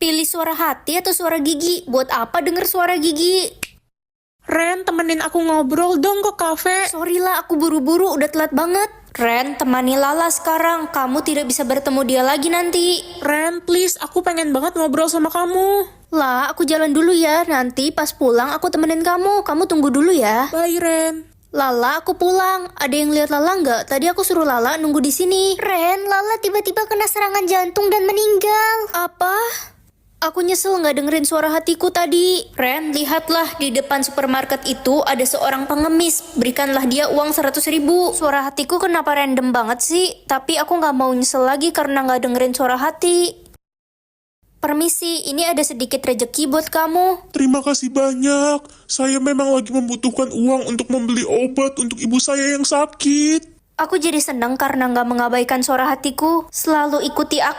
Pilih suara hati atau suara gigi? Buat apa denger suara gigi? Ren, temenin aku ngobrol dong ke kafe. Sorry lah, aku buru-buru, udah telat banget. Ren, temani Lala sekarang. Kamu tidak bisa bertemu dia lagi nanti. Ren, please, aku pengen banget ngobrol sama kamu. Lah, aku jalan dulu ya. Nanti pas pulang aku temenin kamu. Kamu tunggu dulu ya. Bye, Ren. Lala, aku pulang. Ada yang lihat Lala nggak? Tadi aku suruh Lala nunggu di sini. Ren, Lala tiba-tiba kena serangan jantung dan meninggal. Apa? Aku nyesel nggak dengerin suara hatiku tadi. Ren, lihatlah di depan supermarket itu ada seorang pengemis. Berikanlah dia uang 100.000. Suara hatiku kenapa random banget sih? Tapi aku nggak mau nyesel lagi karena nggak dengerin suara hati. Permisi, ini ada sedikit rejeki buat kamu. Terima kasih banyak. Saya memang lagi membutuhkan uang untuk membeli obat untuk ibu saya yang sakit. Aku jadi senang karena nggak mengabaikan suara hatiku. Selalu ikuti aku